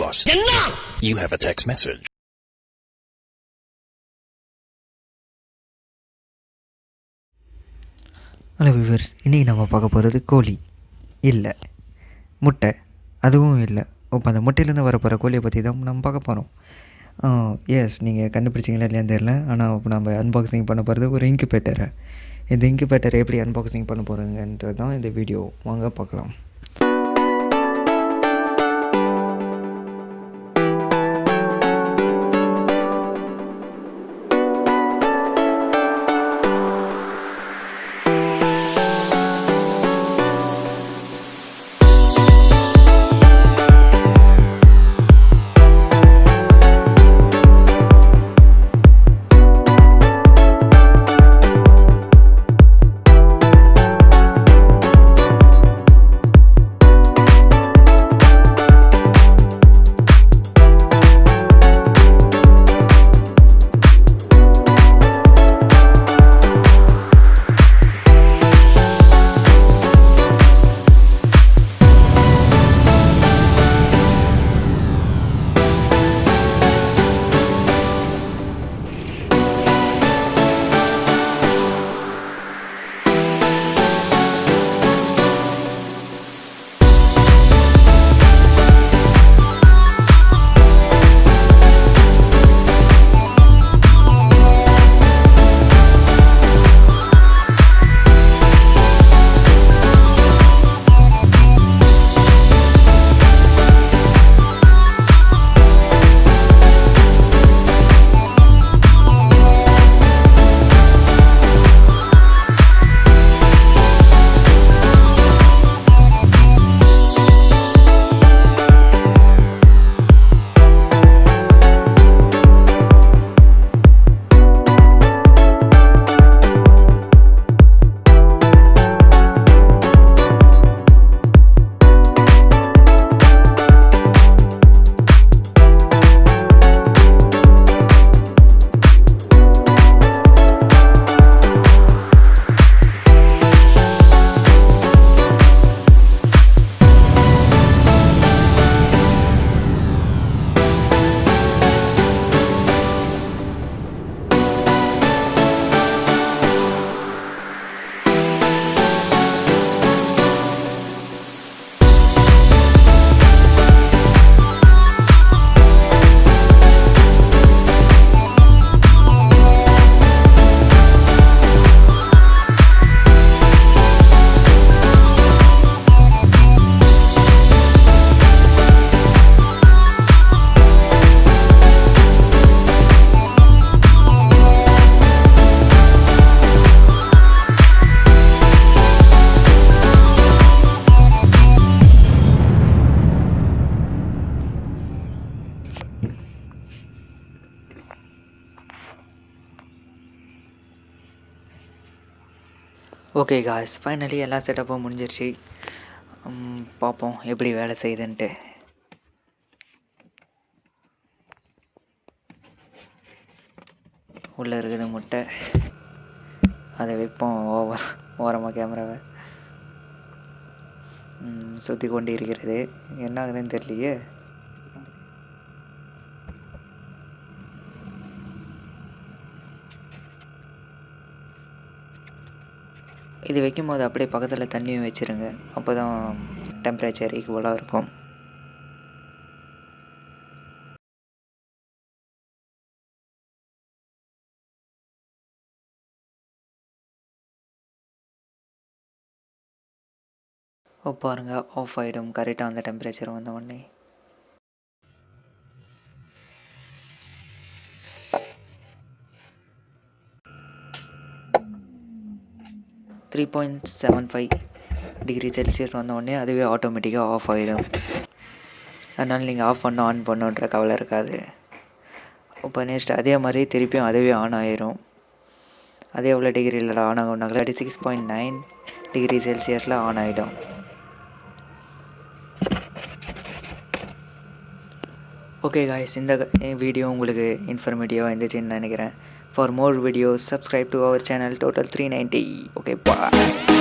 boss. You have a text message. Hello viewers, இன்றைக்கி நம்ம பார்க்க போகிறது கோழி இல்லை, முட்டை அதுவும் இல்லை. இப்போ அந்த முட்டையிலேருந்து வரப்போகிற கோழியை பற்றி தான் நம்ம பார்க்க போகிறோம். எஸ், நீங்கள் கண்டுபிடிச்சிங்களா இல்லையான்னு தெரியல. ஆனால் இப்போ நம்ம அன்பாக்சிங் பண்ண போகிறது ஒரு இன்குபேட்டரை. இந்த இன்குபேட்டரை எப்படி அன்பாக்சிங் பண்ண போகிறோங்கன்றது தான் இந்த வீடியோ. வாங்க பார்க்கலாம். ஓகே காய்ஸ், ஃபைனலி எல்லா செட்டப்பும் முடிஞ்சிருச்சு. பார்ப்போம் எப்படி வேலை செய்யுதுன்ட்டு. உள்ளே இருக்குது முட்டை, அதை வைப்போம் ஓரமாக கேமராவை சுற்றி கொண்டு இருக்கிறது. என்ன ஆகுதுன்னு தெரியலையே. இது வைக்கும்போது அப்படியே பக்கத்தில் தண்ணியும் வச்சுருங்க, அப்போ தான் டெம்பரேச்சர் ஈக்குவலாக இருக்கும். பாருங்கள், ஆஃப் ஆகிடும் கரெக்டாக அந்த டெம்பரேச்சர் வந்த உடனே. $3.75 வந்த உடனே அதுவே ஆட்டோமேட்டிக்காக ஆஃப் ஆகிடும். அதனால் நீங்கள் ஆஃப் பண்ணோம் ஆன் பண்ணுன்ற கவலை இருக்காது. இப்போ நெக்ஸ்ட் அதே மாதிரி திருப்பியும் அதுவே ஆன் ஆகிரும். அதே எவ்வளோ டிகிரியில் ஆன் ஆகுனாங்களா 36.9 ஆன் ஆகிடும். ஓகே காய்ஸ், இந்த வீடியோ உங்களுக்கு இன்ஃபர்மேட்டிவாக இருந்துச்சுன்னு நினைக்கிறேன். For more videos, subscribe to our channel TOTAL390. Okay, bye.